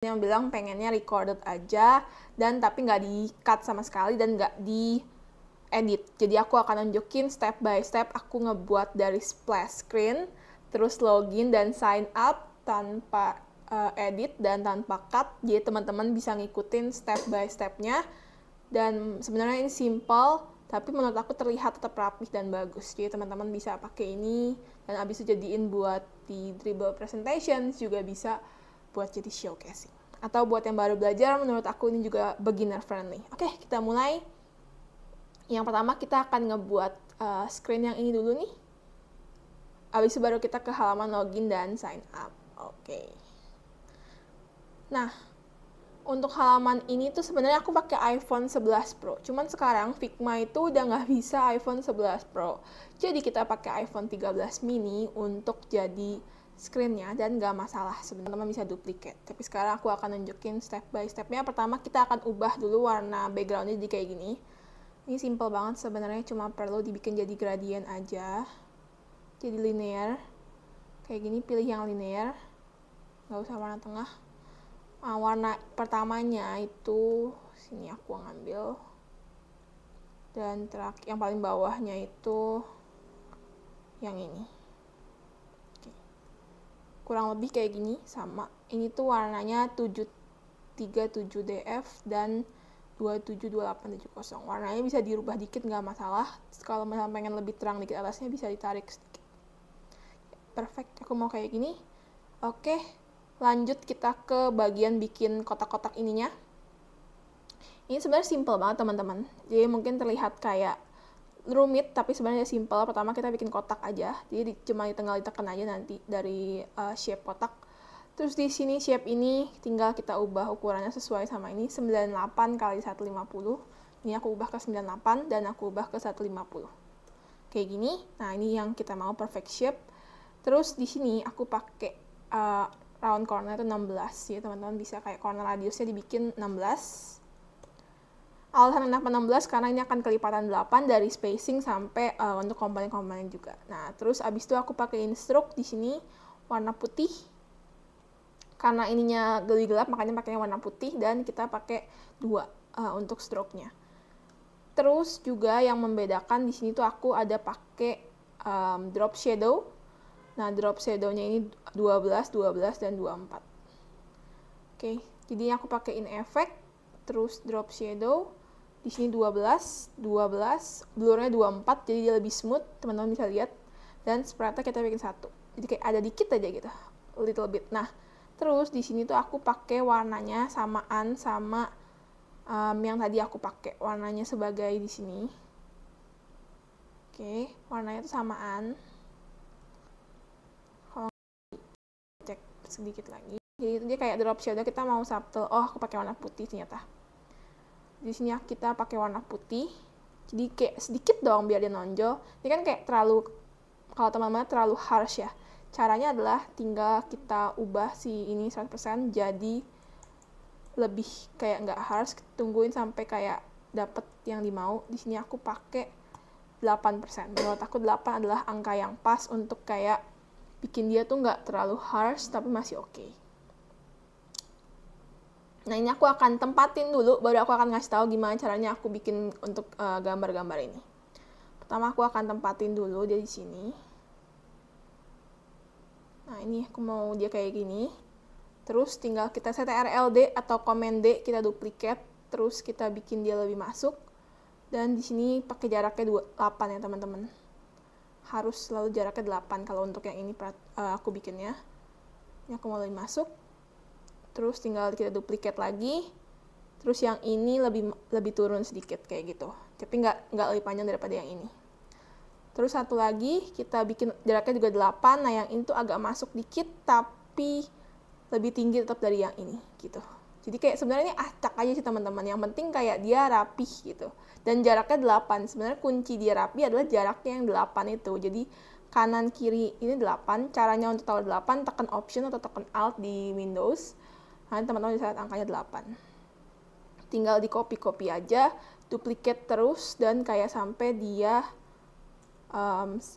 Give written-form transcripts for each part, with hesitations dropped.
yang bilang pengennya recorded aja dan tapi nggak di-cut sama sekali dan nggak di-edit. Jadi aku akan nunjukin step by step aku ngebuat dari splash screen, terus login dan sign up tanpa edit dan tanpa cut. Jadi teman-teman bisa ngikutin step by stepnya. Dan sebenarnya ini simple, tapi menurut aku terlihat tetap rapih dan bagus. Jadi teman-teman bisa pakai ini dan abis itu jadiin buat di Dribbble presentations, juga bisa buat jadi showcasing. Atau buat yang baru belajar, menurut aku ini juga beginner friendly. Oke, kita mulai. Yang pertama kita akan ngebuat screen yang ini dulu nih. Abis itu baru kita ke halaman login dan sign up. Oke. Nah, untuk halaman ini tuh sebenarnya aku pakai iPhone 11 Pro. Cuman sekarang Figma itu udah nggak bisa iPhone 11 Pro. Jadi kita pakai iPhone 13 mini untuk jadi screen-nya dan nggak masalah, sebenarnya teman bisa duplicate. Tapi sekarang aku akan nunjukin step by step-nya. Pertama kita akan ubah dulu warna background-nya jadi kayak gini. Ini simple banget sebenarnya, cuma perlu dibikin jadi gradient aja. Jadi linear. Kayak gini, pilih yang linear. Nggak usah warna tengah. Nah, warna pertamanya itu sini aku ngambil. Dan yang paling bawahnya itu yang ini. Kurang lebih kayak gini, sama. Ini tuh warnanya 737DF dan 272870. Warnanya bisa dirubah dikit, nggak masalah. Kalau misalnya pengen lebih terang dikit atasnya, bisa ditarik sedikit. Perfect, aku mau kayak gini. Oke, lanjut kita ke bagian bikin kotak-kotak ininya. Ini sebenarnya simple banget teman-teman. Jadi mungkin terlihat kayak rumit, tapi sebenarnya simple. Pertama kita bikin kotak aja, jadi cuma tinggal ditekan aja nanti dari shape kotak. Terus di sini shape ini tinggal kita ubah ukurannya sesuai sama ini, 98 kali 150. Ini aku ubah ke 98 dan aku ubah ke 150. Kayak gini. Nah, ini yang kita mau perfect shape. Terus di sini aku pakai round corner itu 16 ya, teman-teman bisa kayak corner radiusnya dibikin 16. Alasan kenapa 16 karena ini akan kelipatan 8 dari spacing sampai untuk komponen-komponen juga. Nah, terus abis itu aku pakai stroke di sini warna putih. Karena ininya geli gelap makanya pakainya warna putih dan kita pakai 2 untuk stroke-nya. Terus juga yang membedakan di sini tuh aku ada pakai drop shadow. Nah, drop shadow-nya ini 12, 12 dan 24. Oke, jadi aku pakaiin efek terus drop shadow. Di sini 12, blurnya 24, jadi dia lebih smooth, teman-teman bisa lihat. Dan spreadnya kita bikin 1. Jadi kayak ada dikit aja gitu, a little bit. Nah, terus di sini tuh aku pakai warnanya samaan sama yang tadi aku pakai. Warnanya sebagai di sini. Oke, warnanya tuh samaan. Kalau cek sedikit lagi. Jadi dia kayak drop shadow, kita mau subtle. Oh, aku pakai warna putih ternyata. Di sini kita pakai warna putih, jadi kayak sedikit doang biar dia nonjol. Ini kan kayak terlalu, kalau teman-teman terlalu harsh ya. Caranya adalah tinggal kita ubah si ini 100% jadi lebih kayak nggak harsh. Tungguin sampai kayak dapet yang dimau. Di sini aku pakai 8%. Menurut aku 8 adalah angka yang pas untuk kayak bikin dia tuh nggak terlalu harsh tapi masih oke. Nah, ini aku akan tempatin dulu, baru aku akan ngasih tahu gimana caranya aku bikin untuk gambar-gambar ini. Pertama aku akan tempatin dulu dari sini. Nah, ini aku mau dia kayak gini. Terus tinggal kita CTRL-D atau Command D, kita duplicate, terus kita bikin dia lebih masuk. Dan di sini pakai jaraknya 8 ya, teman-teman. Harus selalu jaraknya 8 kalau untuk yang ini aku bikinnya. Ini aku mau lebih masuk. Terus tinggal kita duplicate lagi. Terus yang ini lebih turun sedikit kayak gitu. Tapi nggak lebih panjang daripada yang ini. Terus satu lagi kita bikin jaraknya juga 8. Nah, yang ini tuh agak masuk dikit tapi lebih tinggi tetap dari yang ini gitu. Jadi kayak sebenarnya ini acak aja sih teman-teman. Yang penting kayak dia rapih gitu. Dan jaraknya 8. Sebenarnya kunci dia rapi adalah jaraknya yang 8 itu. Jadi kanan kiri ini 8. Caranya untuk tahu 8, tekan Option atau tekan Alt di Windows. Nanti teman-teman bisa lihat angkanya 8. Tinggal di copy aja, duplicate terus, dan kayak sampai dia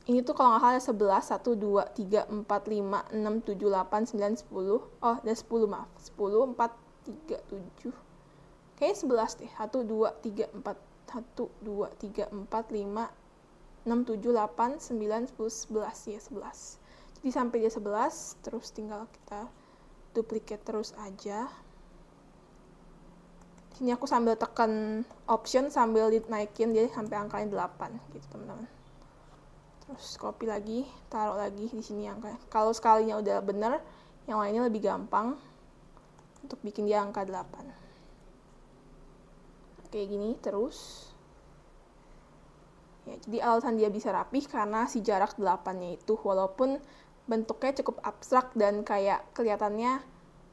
Ini tuh kalau nggak salah ada 11, 1, 2, 3, 4, 5, 6, 7, 8, 9, 10. Oh, ada 10 maaf. 10, 4, 3, 7. Kayaknya 11 deh. 1, 2, 3, 4. 1, 2, 3, 4, 5, 6, 7, 8, 9, 10, 11. Ya, 11. Jadi sampai dia 11, terus tinggal kita duplicate terus aja. Sini aku sambil tekan option sambil dinaikin jadi sampai angkanya 8 gitu, teman-teman. Terus copy lagi, taruh lagi di sini angka. Kalau sekalinya udah bener, yang lainnya lebih gampang untuk bikin dia angka 8. Kayak gini terus. Ya, jadi alasan dia bisa rapih karena si jarak 8-nya itu, walaupun bentuknya cukup abstrak dan kayak kelihatannya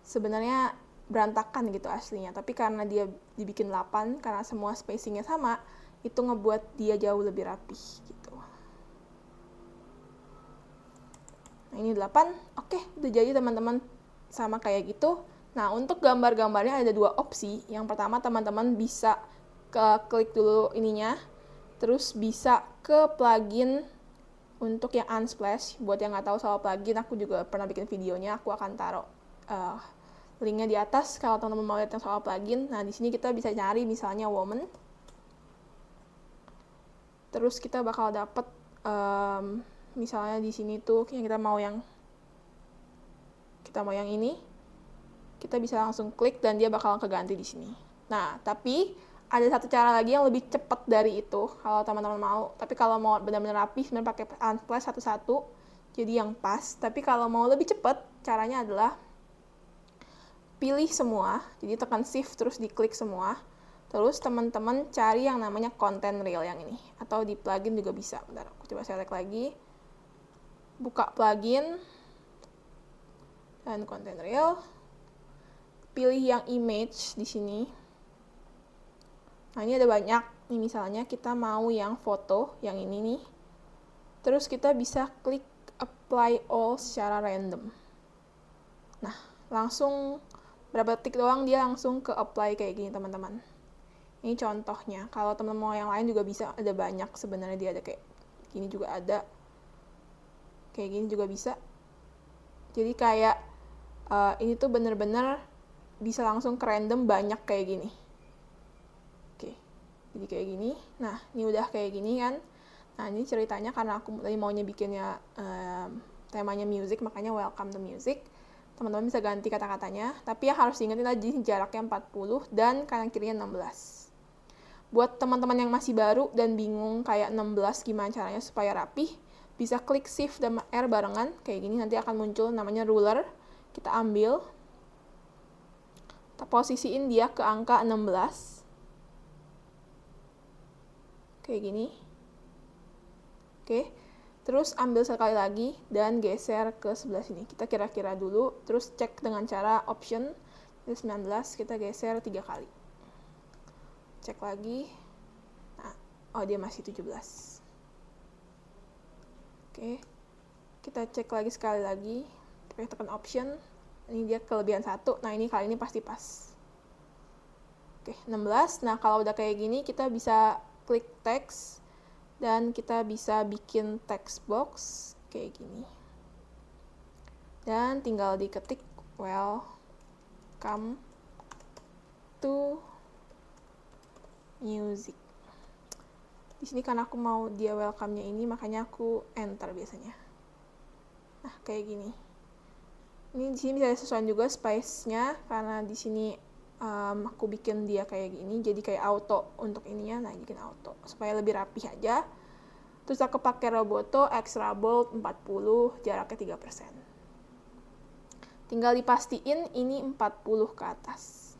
sebenarnya berantakan gitu aslinya, tapi karena dia dibikin 8, karena semua spacingnya sama, itu ngebuat dia jauh lebih rapih gitu. Nah, ini 8. Oke, udah jadi teman-teman, sama kayak gitu. Nah, untuk gambar-gambarnya ada 2 opsi. Yang pertama, teman-teman bisa klik dulu ininya, terus bisa ke plugin untuk yang Unsplash. Buat yang nggak tahu soal plugin, aku juga pernah bikin videonya, aku akan taruh linknya di atas kalau teman-teman mau lihat yang soal plugin. Nah, di sini kita bisa cari misalnya woman. Terus kita bakal dapet misalnya di sini tuh kita mau yang ini, kita bisa langsung klik dan dia bakal keganti di sini. Nah, tapi ada satu cara lagi yang lebih cepat dari itu kalau teman-teman mau. Tapi kalau mau benar-benar rapi, sebenarnya pakai Unsplash satu-satu, jadi yang pas. Tapi kalau mau lebih cepat, caranya adalah pilih semua, jadi tekan shift terus diklik semua. Terus teman-teman cari yang namanya content reel yang ini, atau di plugin juga bisa. Bentar, aku coba select lagi. Buka plugin dan content reel. Pilih yang image di sini. Nah, ini ada banyak. Ini misalnya kita mau yang foto, yang ini nih. Terus kita bisa klik apply all secara random. Nah, langsung berapa detik doang dia langsung ke apply kayak gini, teman-teman. Ini contohnya. Kalau teman-teman mau yang lain juga bisa, ada banyak sebenarnya, dia ada kayak gini juga ada. Kayak gini juga bisa. Jadi kayak ini tuh bener-bener bisa langsung ke random, banyak kayak gini. Oke, jadi kayak gini. Nah, ini udah kayak gini kan. Nah, ini ceritanya karena aku tadi maunya bikinnya temanya music, makanya welcome to music. Teman-teman bisa ganti kata-katanya, tapi yang harus diingetin tadi jaraknya 40 dan kanan kirinya 16. Buat teman-teman yang masih baru dan bingung kayak 16 gimana caranya supaya rapih, bisa klik shift dan R barengan kayak gini, nanti akan muncul namanya ruler. Kita ambil, kita posisiin dia ke angka 16 kayak gini. Oke, terus ambil sekali lagi dan geser ke sebelah sini. Kita kira-kira dulu, terus cek dengan cara option 19, kita geser 3 kali. Cek lagi. Nah, oh dia masih 17. Oke, kita cek lagi sekali lagi. Kita tekan option. Ini dia kelebihan 1. Nah, ini kali ini pasti pas. Oke, 16. Nah, kalau udah kayak gini, kita bisa klik text. Dan kita bisa bikin text box kayak gini. Dan tinggal diketik welcome to music. Di sini karena aku mau dia welcome-nya ini, makanya aku enter biasanya. Nah, kayak gini. Ini di sini bisa disesuaikan juga space-nya karena di sini aku bikin dia kayak gini, jadi kayak auto untuk ininya. Nah, bikin auto supaya lebih rapih aja. Terus aku pakai Roboto extra bold 40, jaraknya 3%. Tinggal dipastiin ini 40 ke atas.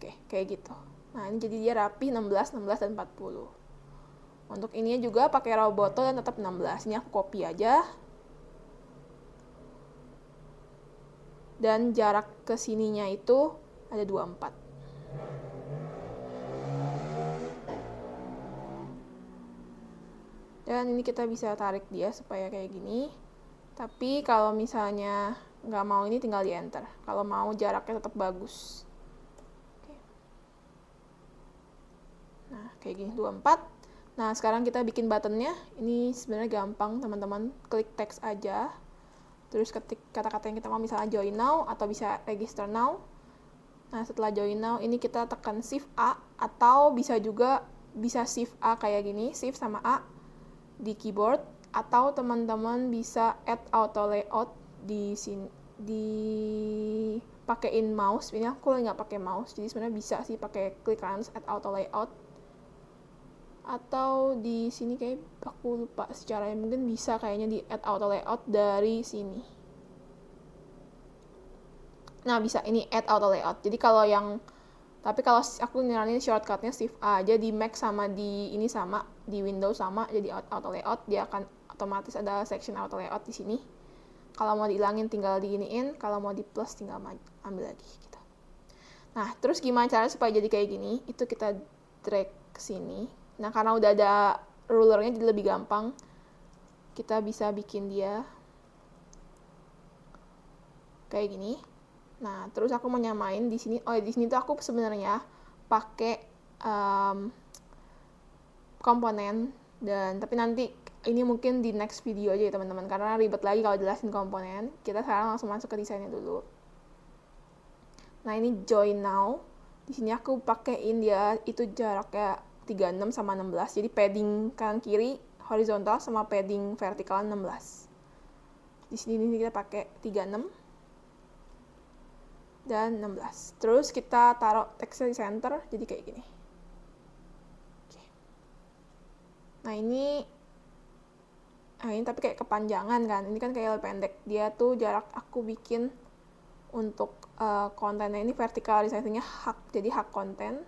Oke, kayak gitu. Nah, ini jadi dia rapih 16, 16 dan 40. Untuk ininya juga pakai Roboto dan tetap 16. Ini aku copy aja. Dan jarak ke sininya itu ada 24. Dan ini kita bisa tarik dia supaya kayak gini. Tapi kalau misalnya nggak mau ini tinggal di enter. Kalau mau jaraknya tetap bagus. Oke. Nah, kayak gini 24. Nah, sekarang kita bikin buttonnya. Ini sebenarnya gampang, teman-teman. Klik text aja. Terus ketik kata-kata yang kita mau, misalnya join now, atau bisa register now. Nah, setelah join now, ini kita tekan shift A, atau bisa juga bisa shift A kayak gini, shift sama A di keyboard, atau teman-teman bisa add auto layout di sini, pakein mouse. Ini aku nggak pakai mouse, jadi sebenarnya bisa sih pakai klik kanan add auto layout, atau di sini kayak aku lupa secara mungkin bisa kayaknya di add auto layout dari sini. Nah, bisa ini add auto layout. Jadi kalau yang, tapi kalau aku nyaranin shortcutnya shift A aja. Di Mac sama di ini sama, di Windows sama, jadi auto layout, dia akan otomatis ada section auto layout di sini. Kalau mau dihilangin tinggal diiniin, kalau mau di plus tinggal ambil lagi gitu. Nah, terus gimana caranya supaya jadi kayak gini? Itu kita drag ke sini. Nah, karena udah ada rulernya jadi lebih gampang. Kita bisa bikin dia kayak gini. Nah, terus aku mau nyamain di sini. Oh, di sini tuh aku sebenarnya pakai komponen, dan tapi nanti ini mungkin di next video aja ya teman-teman, karena ribet lagi kalau jelasin komponen. Kita sekarang langsung masuk ke desainnya dulu. Nah, ini join now. Di sini aku pakein dia itu jaraknya 36 sama 16. Jadi padding kanan kiri horizontal sama padding vertikal 16. Di sini kita pakai 36 dan 16. Terus kita taruh teksnya di center jadi kayak gini. Oke. Nah, ini tapi kayak kepanjangan kan. Ini kan kayak lebih pendek. Dia tuh jarak aku bikin untuk kontennya ini vertikal resizingnya hak, jadi hak konten.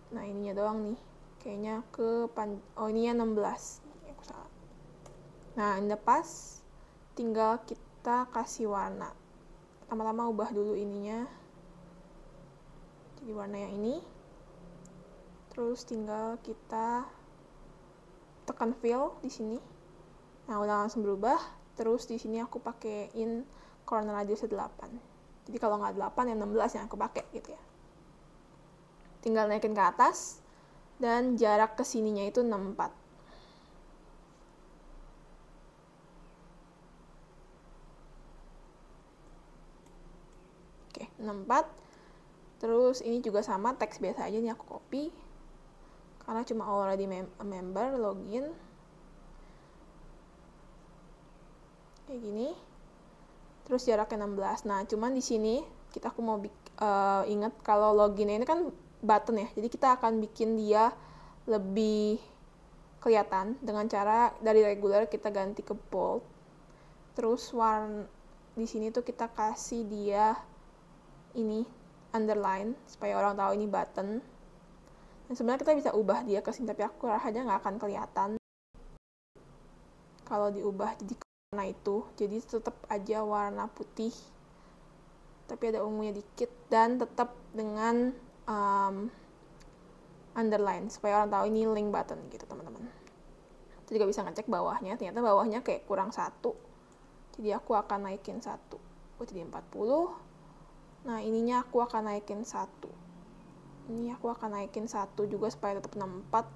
Nah, ininya doang nih. Kayaknya ininya 16. Aku salah. Nah, ini udah pas. Tinggal kita kasih warna. Pertama-tama ubah dulu ininya. Jadi warna yang ini. Terus tinggal kita tekan fill di sini. Nah, udah langsung berubah. Terus di sini aku pakein corner radius 8. Jadi kalau nggak 8 ya 16 yang aku pakai gitu ya. Tinggal naikin ke atas dan jarak ke sininya itu 64. Oke, 64. Terus ini juga sama, teks biasa aja nih aku copy. Karena cuma already member, login. Kayak gini. Terus jaraknya 16. Nah, cuman di sini aku mau ingat kalau loginnya ini kan button ya. Jadi kita akan bikin dia lebih kelihatan dengan cara dari regular kita ganti ke bold. Terus warna di sini tuh kita kasih dia ini underline supaya orang tahu ini button. Dan sebenarnya kita bisa ubah dia ke sini, tapi aku rasanya nggak akan kelihatan kalau diubah jadi warna itu. Jadi tetap aja warna putih, tapi ada ungunya dikit, dan tetap dengan underline supaya orang tahu ini link button gitu teman-teman. Kita juga bisa ngecek bawahnya, ternyata bawahnya kayak kurang 1. Jadi aku akan naikin 1. Jadi 40. Nah, ininya aku akan naikin 1. Ini aku akan naikin 1 juga supaya tetap 64.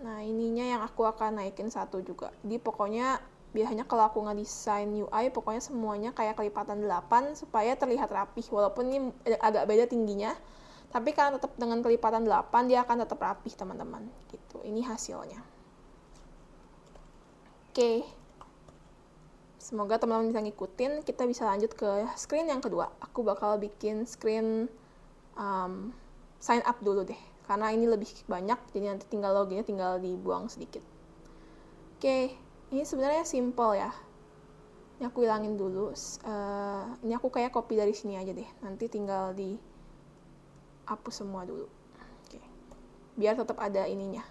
Nah, ininya yang aku akan naikin 1 juga. Jadi pokoknya biasanya kalau aku ngedesain UI, pokoknya semuanya kayak kelipatan 8 supaya terlihat rapih. Walaupun ini agak beda tingginya, tapi karena tetap dengan kelipatan 8, dia akan tetap rapih, teman-teman. Gitu. Ini hasilnya. Oke. Semoga teman-teman bisa ngikutin. Kita bisa lanjut ke screen yang kedua. Aku bakal bikin screen sign up dulu deh. Karena ini lebih banyak, jadi nanti tinggal loginnya tinggal dibuang sedikit. Oke. Ini sebenarnya simple ya. Ini aku hilangin dulu. Ini aku kayak copy dari sini aja deh. Nanti tinggal dihapus semua dulu. Oke. Biar tetap ada ininya.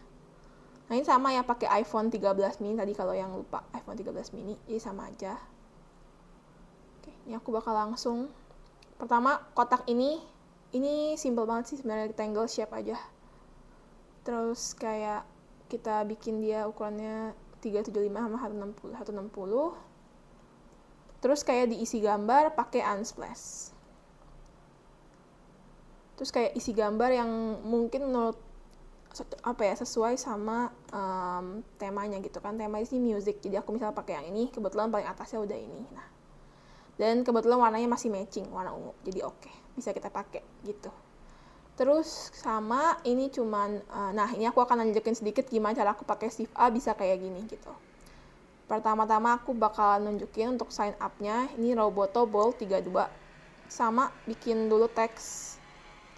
Nah, ini sama ya pakai iPhone 13 mini tadi, kalau yang lupa iPhone 13 mini. Jadi sama aja. Oke, ini aku bakal langsung. Pertama, kotak ini simple banget sih sebenarnya, rectangle shape aja. Terus kayak kita bikin dia ukurannya 375 sama 160. Terus kayak diisi gambar pakai Unsplash. Terus kayak isi gambar yang mungkin menurut apa ya, sesuai sama temanya gitu kan. Tema ini music, jadi aku misalnya pakai yang ini, kebetulan paling atasnya udah ini. Nah, dan kebetulan warnanya masih matching, warna ungu, jadi oke, bisa kita pakai gitu. Terus sama ini cuman, nah ini aku akan nunjukin sedikit gimana cara aku pakai Shift A bisa kayak gini gitu. Pertama-tama aku bakalan nunjukin untuk sign up-nya, ini Roboto Bold 32. Sama, bikin dulu teks,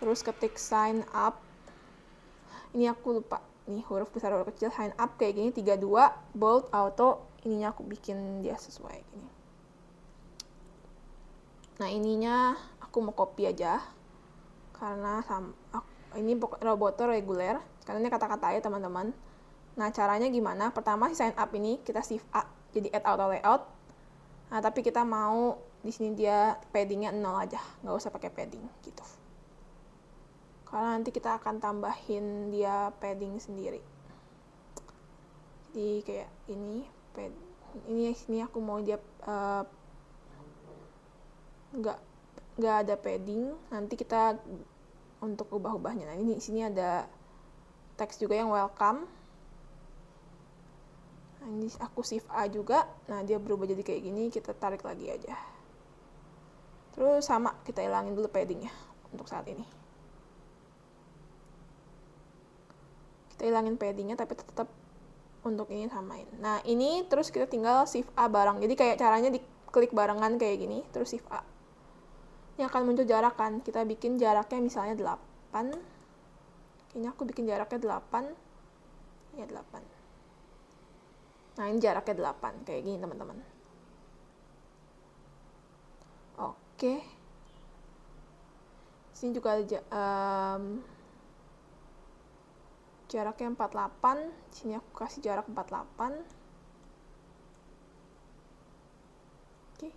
terus ketik sign up. Ini aku lupa, nih huruf besar huruf kecil, sign up kayak gini 32, bold, auto, ininya aku bikin dia sesuai gini. Nah ininya aku mau copy aja, karena ini Roboto reguler, karena ini kata-kata ya teman-teman. Nah caranya gimana? Pertama si sign up ini kita shift A, jadi add auto layout. Nah tapi kita mau di sini dia paddingnya 0 aja, nggak usah pakai padding gitu. Karena nanti kita akan tambahin dia padding sendiri. Jadi kayak ini sini aku mau dia nggak ada padding. Nanti kita untuk ubah-ubahnya. Nah ini sini ada teks juga yang welcome. Nah, ini aku shift A juga. Nah dia berubah jadi kayak gini. Kita tarik lagi aja. Terus sama kita hilangin dulu paddingnya untuk saat ini. Kita hilangin paddingnya tapi tetap untuk ini samain. Nah ini terus kita tinggal shift A bareng. Jadi kayak caranya diklik barengan kayak gini, terus shift A. Ini akan muncul jarak kan. Kita bikin jaraknya misalnya 8. Kayaknya aku bikin jaraknya 8. Ya 8. Nah ini jaraknya 8 kayak gini teman-teman. Oke. Sini juga ada jaraknya 48. Sini aku kasih jarak 48. Oke.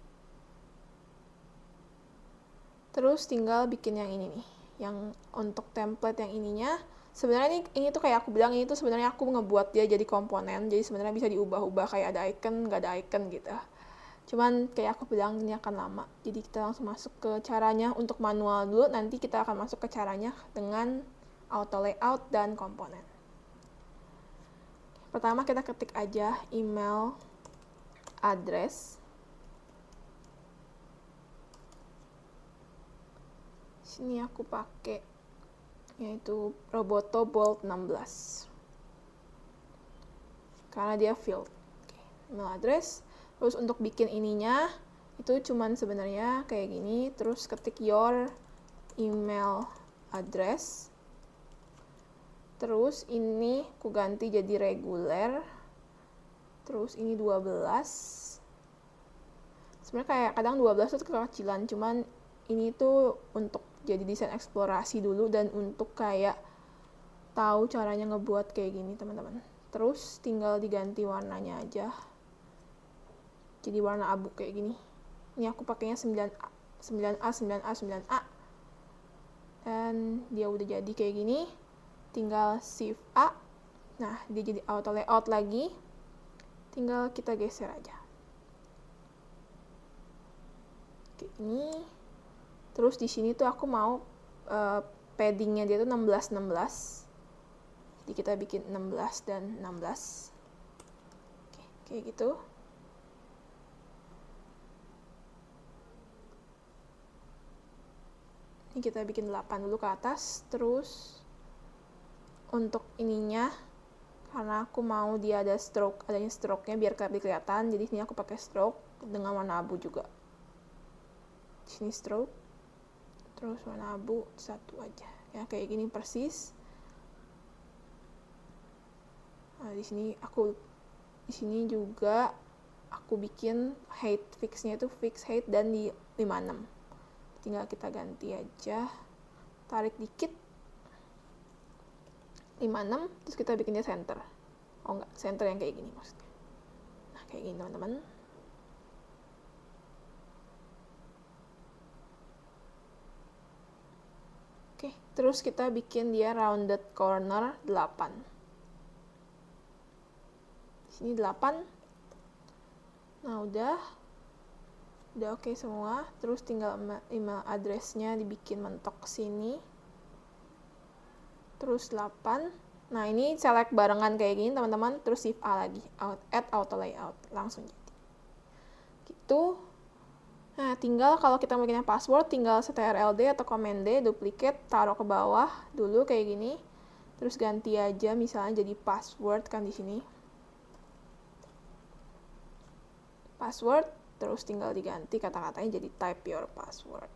Terus tinggal bikin yang ini nih. Yang untuk template yang ininya, sebenarnya ini tuh kayak aku bilang, ini tuh sebenarnya aku ngebuat dia jadi komponen. Jadi sebenarnya bisa diubah-ubah kayak ada icon, nggak ada icon gitu. Cuman kayak aku bilang ini akan lama. Jadi kita langsung masuk ke caranya untuk manual dulu. Nanti kita akan masuk ke caranya dengan auto layout dan komponen. Pertama kita ketik aja email address. Sini aku pakai yaitu Roboto Bold 16. Karena dia field. Oke, email address. Terus untuk bikin ininya itu cuman sebenarnya kayak gini, terus ketik your email address. Terus ini aku ganti jadi reguler. Terus ini 12. Sebenarnya kayak kadang 12 itu kekecilan, cuman ini tuh untuk jadi desain eksplorasi dulu dan untuk kayak tahu caranya ngebuat kayak gini teman-teman. Terus tinggal diganti warnanya aja. Jadi warna abu kayak gini. Ini aku pakainya 9A, 9A, 9A, 9A. Dan dia udah jadi kayak gini. Tinggal shift A. Nah, dia jadi auto layout lagi. Tinggal kita geser aja. Kayak gini. Terus di sini tuh aku mau paddingnya dia tuh 16. Jadi kita bikin 16 dan 16. Oke, kayak gitu. Ini kita bikin 8 dulu ke atas. Terus untuk ininya, karena aku mau dia ada stroke, adanya stroke-nya biar lebih kelihatan, jadi sini aku pakai stroke dengan warna abu juga. Di sini stroke, terus warna abu satu aja, ya kayak gini persis. Nah di sini juga aku bikin height fixnya itu fix height dan di 56. Tinggal kita ganti aja, tarik dikit 56, terus kita bikin dia center. Oh enggak, center yang kayak gini maksudnya. Nah kayak gini teman-teman. Oke, terus kita bikin dia rounded corner 8. Sini 8. Nah udah oke semua. Terus tinggal email address-nya dibikin mentok sini. Terus 8. Nah, ini select barengan kayak gini teman-teman, terus shift A lagi, add auto layout, langsung jadi. Gitu. Nah, tinggal kalau kita mau bikin password, tinggal ctrl-d atau command D, duplicate, taruh ke bawah dulu kayak gini. Terus ganti aja misalnya jadi password kan di sini. Password, terus tinggal diganti kata-katanya jadi type your password.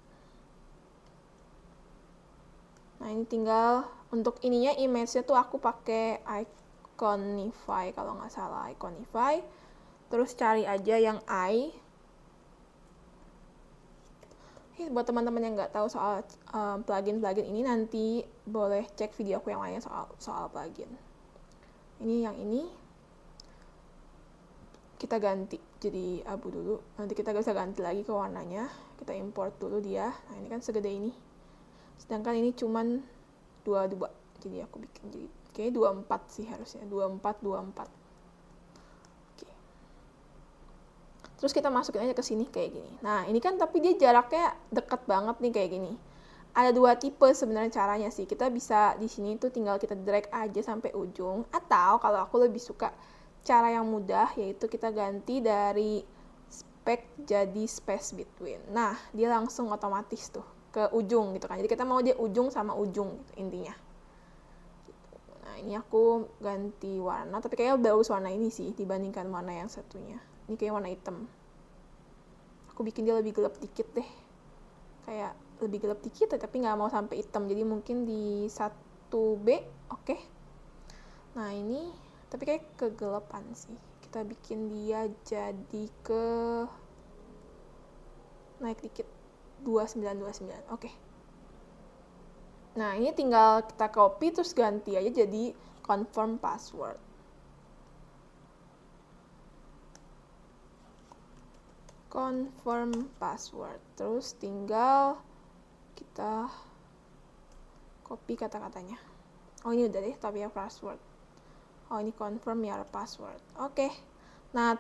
Nah, ini tinggal untuk ininya image-nya tuh aku pakai Iconify kalau nggak salah, Iconify. Terus cari aja yang I. Buat teman-teman yang nggak tahu soal plugin-plugin ini, nanti boleh cek video aku yang lainnya soal plugin. Ini yang ini kita ganti jadi abu dulu. Nanti kita bisa ganti lagi ke warnanya. Kita import dulu dia. Nah, ini kan segede ini. Sedangkan ini cuman 22. Jadi aku bikin jadi kayaknya 24 sih harusnya. 24. Oke. Terus kita masukin aja ke sini kayak gini. Nah, ini kan tapi dia jaraknya deket banget nih kayak gini. Ada dua tipe sebenarnya caranya sih. Kita bisa di sini tuh tinggal kita drag aja sampai ujung, atau kalau aku lebih suka cara yang mudah, yaitu kita ganti dari spec jadi space between. Nah, dia langsung otomatis tuh ke ujung gitu kan. Jadi kita mau dia ujung sama ujung gitu, intinya. Nah, ini aku ganti warna, tapi kayaknya bagus warna ini sih dibandingkan warna yang satunya. Ini kayak warna hitam. Aku bikin dia lebih gelap dikit deh. Kayak lebih gelap dikit tapi nggak mau sampai hitam. Jadi mungkin di 1B, oke. Nah, ini tapi kayak kegelapan sih. Kita bikin dia jadi ke naik dikit 2929. Oke. Nah, ini tinggal kita copy terus ganti aja jadi confirm password. Confirm password. Terus tinggal kita copy kata-katanya. Oh, ini udah deh, tapi ya password. Oh, ini confirm your password. Oke. Nah,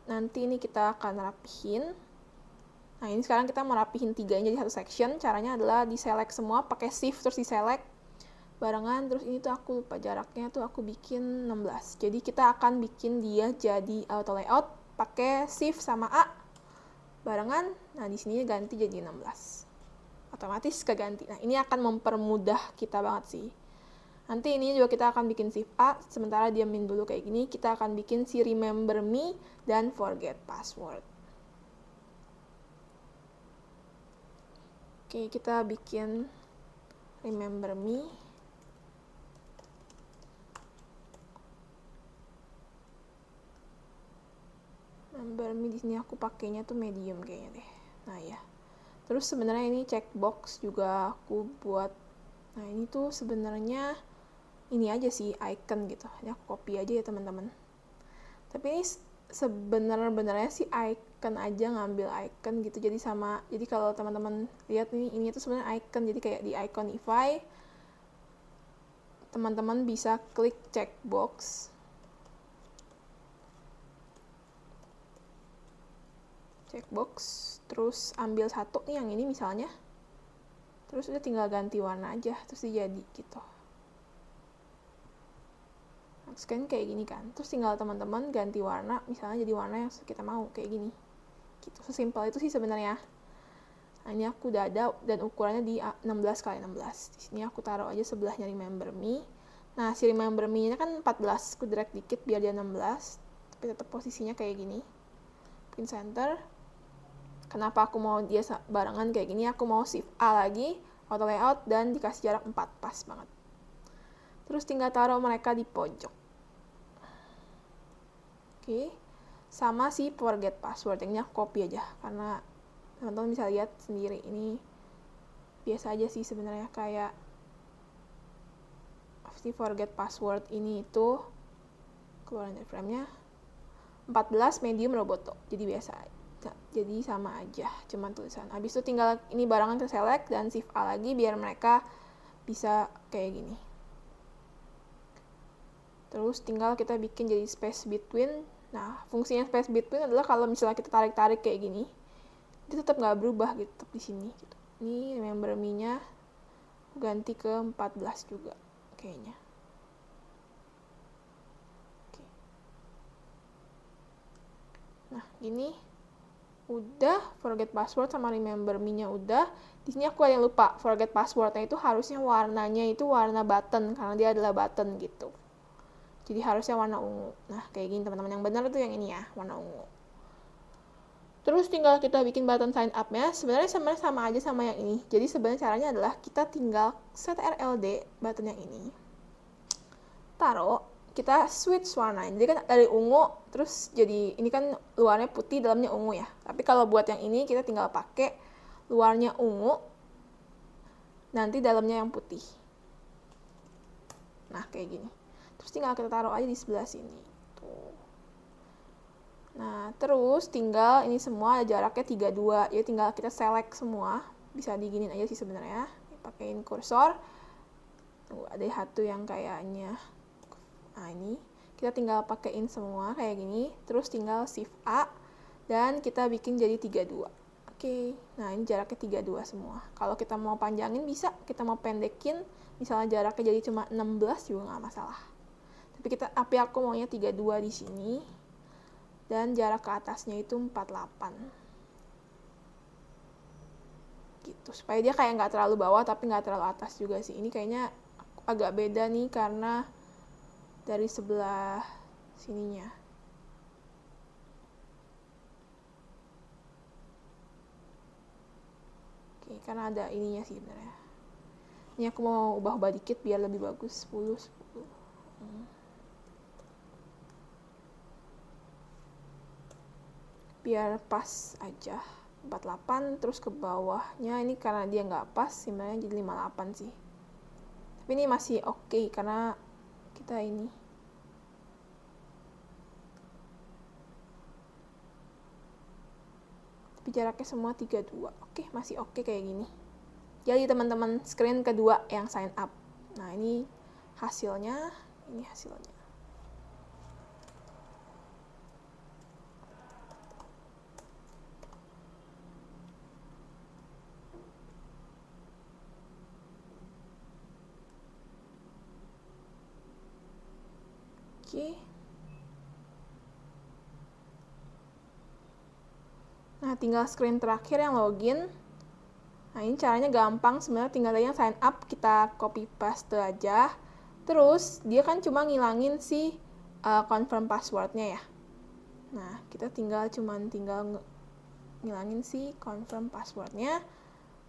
nanti ini kita akan rapihin. Nah, ini sekarang kita mau rapihin 3 jadi satu section. Caranya adalah di-select semua, pakai shift terus di-select barengan. Terus ini tuh aku lupa jaraknya tuh aku bikin 16. Jadi kita akan bikin dia jadi auto layout pakai shift sama A barengan. Nah, di sini ganti jadi 16. Otomatis keganti. Nah, ini akan mempermudah kita banget sih. Nanti ini juga kita akan bikin shift A, sementara diamin dulu kayak gini, kita akan bikin si remember me dan forget password. Oke, kita bikin remember me. Remember me di sini aku pakainya tuh medium kayaknya deh. Nah, ya. Terus sebenarnya ini checkbox juga aku buat. Nah, ini tuh sebenarnya ini aja sih icon gitu. Ini aku copy aja ya teman-teman. Tapi ini sebenarnya sih icon aja, ngambil icon gitu. Jadi sama, jadi kalau teman-teman lihat ini tuh sebenarnya icon. Jadi kayak di Iconify teman-teman bisa klik checkbox. Checkbox, terus ambil satu nih yang ini misalnya. Terus udah tinggal ganti warna aja, terus jadi gitu. Terus kan kayak gini kan, terus tinggal teman-teman ganti warna, misalnya jadi warna yang kita mau kayak gini gitu. Sesimpel itu sih sebenarnya. Nah, ini aku udah ada dan ukurannya di 16x16. Di sini aku taruh aja sebelahnya remember me. Nah, si remember me nya kan 14, aku drag dikit biar dia 16, tapi tetap posisinya kayak gini. Pin center. Kenapa aku mau dia barengan kayak gini? Aku mau shift A lagi, auto layout, dan dikasih jarak 4, pas banget. Terus tinggal taruh mereka di pojok. Oke, sama si forget password, yang ini aku copy aja karena teman-teman bisa lihat sendiri ini biasa aja sih sebenarnya. Kayak si forget password ini itu keluarin dari frame-nya 14 medium roboto, jadi biasa aja. Jadi sama aja, cuman tulisan. Habis itu tinggal ini barengan ke select dan shift A lagi biar mereka bisa kayak gini. Terus tinggal kita bikin jadi space between. Nah, fungsinya space between adalah kalau misalnya kita tarik-tarik kayak gini, itu tetap nggak berubah gitu, tetap di sini gitu. Ini remember me-nya ganti ke 14 juga kayaknya. Nah, gini. Udah, forget password sama remember me-nya udah. Di sini aku ada yang lupa, forget password-nya itu harusnya warnanya itu warna button, karena dia adalah button gitu. Jadi harusnya warna ungu. Nah, kayak gini teman-teman. Yang benar itu yang ini ya, warna ungu. Terus tinggal kita bikin button sign up-nya. Sebenarnya sama aja sama yang ini. Jadi sebenarnya caranya adalah kita tinggal set RLD button yang ini. Taruh, kita switch warna. Jadi kan dari ungu terus jadi ini kan luarnya putih, dalamnya ungu ya. Tapi kalau buat yang ini kita tinggal pakai luarnya ungu, nanti dalamnya yang putih. Nah, kayak gini. Terus tinggal kita taruh aja di sebelah sini. Tuh. Nah, terus tinggal ini semua jaraknya 32. Ya tinggal kita select semua. Bisa diginin aja sih sebenarnya. Pakein kursor. Tuh, ada satu yang kayaknya. Nah, ini kita tinggal pakein semua kayak gini. Terus tinggal shift A dan kita bikin jadi 32. Oke. Nah, ini jaraknya 32 semua. Kalau kita mau panjangin bisa, kita mau pendekin, misalnya jaraknya jadi cuma 16 juga nggak masalah. Tapi aku maunya 32 di sini. Dan jarak ke atasnya itu 48. Gitu. Supaya dia kayak nggak terlalu bawah tapi nggak terlalu atas juga sih. Ini kayaknya agak beda nih karena dari sebelah sininya. Oke, karena ada ininya sih sebenarnya. Ini aku mau ubah dikit biar lebih bagus. 10. Biar pas aja. 48 terus ke bawahnya ini karena dia nggak pas sebenarnya jadi 58 sih. Tapi ini masih oke karena kita ini tapi jaraknya semua 32. Oke, masih oke kayak gini. Jadi teman-teman, screen kedua yang sign up. Nah, ini hasilnya. Oke. Nah, tinggal screen terakhir yang login. Nah, ini caranya gampang. Sebenarnya tinggal yang sign up, kita copy paste aja. Terus, dia kan cuma ngilangin si confirm password-nya ya. Nah, kita tinggal ngilangin si confirm password-nya.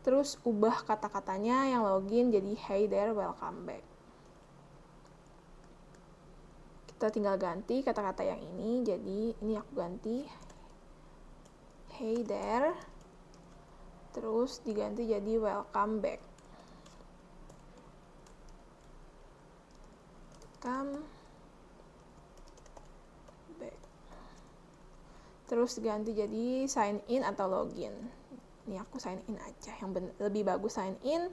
Terus, ubah kata-katanya yang login jadi hey there, welcome back. Kita tinggal ganti kata-kata yang ini. Jadi, ini aku ganti hey there, terus diganti jadi welcome back. Welcome back. Terus diganti jadi sign in atau login. Ini aku sign in aja, yang lebih bagus sign in.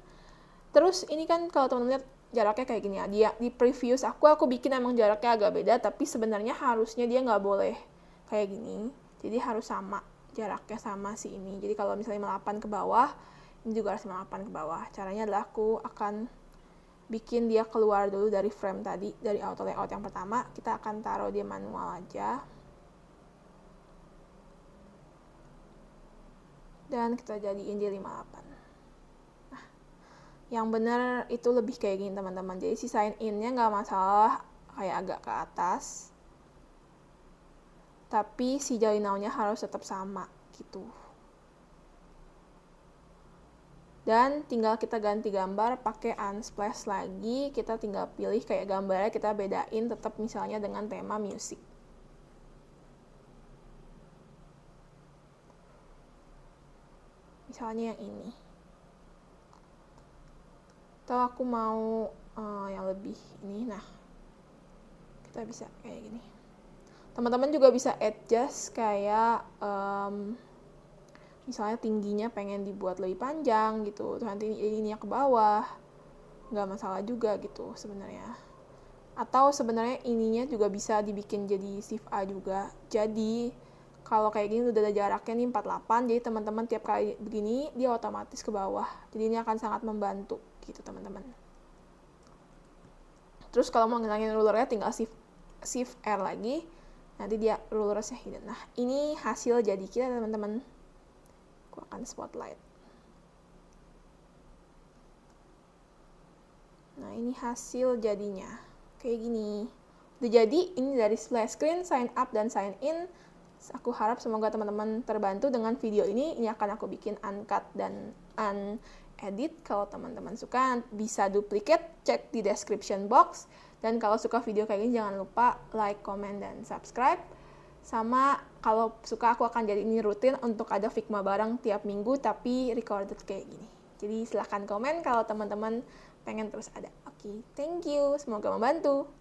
Terus ini kan kalau teman-teman lihat jaraknya kayak gini ya. Dia di previous aku bikin emang jaraknya agak beda, tapi sebenarnya harusnya dia nggak boleh kayak gini. Jadi harus sama. Jaraknya sama si ini. Jadi kalau misalnya 58 ke bawah, ini juga harus 58 ke bawah. Caranya adalah aku akan bikin dia keluar dulu dari frame tadi, dari auto layout yang pertama. Kita akan taruh dia manual aja. Dan kita jadiin dia 58. Nah, yang benar itu lebih kayak gini teman-teman. Jadi si sign in-nya nggak masalah, kayak agak ke atas. Tapi si jali now-nya harus tetap sama gitu. Dan tinggal kita ganti gambar pakai unsplash lagi. Kita tinggal pilih kayak gambarnya kita bedain tetap misalnya dengan tema music. Misalnya yang ini. Atau aku mau yang lebih ini. Nah, kita bisa kayak gini. Teman-teman juga bisa adjust kayak misalnya tingginya pengen dibuat lebih panjang gitu, terus nanti ininya ke bawah, nggak masalah juga gitu sebenarnya. Atau sebenarnya ininya juga bisa dibikin jadi shift A juga. Jadi kalau kayak gini udah ada jaraknya nih 48, jadi teman-teman tiap kali begini dia otomatis ke bawah. Jadi ini akan sangat membantu gitu teman-teman. Terus kalau mau ngilangin rulernya tinggal shift R lagi. nanti dia lurusnya hidden. Nah, ini hasil jadi kita teman-teman. Aku akan spotlight. Nah, ini hasil jadinya. Kayak gini. Udah jadi, ini dari splash screen, sign up dan sign in. Aku harap semoga teman-teman terbantu dengan video ini. Ini akan aku bikin uncut dan unedit. Kalau teman-teman suka, bisa duplicate, cek di description box. Dan kalau suka video kayak gini, jangan lupa like, comment, dan subscribe. Sama kalau suka, aku akan jadi ini rutin untuk ada Figma bareng tiap minggu, tapi recorded kayak gini. Jadi silahkan komen kalau teman-teman pengen terus ada. Oke, thank you. Semoga membantu.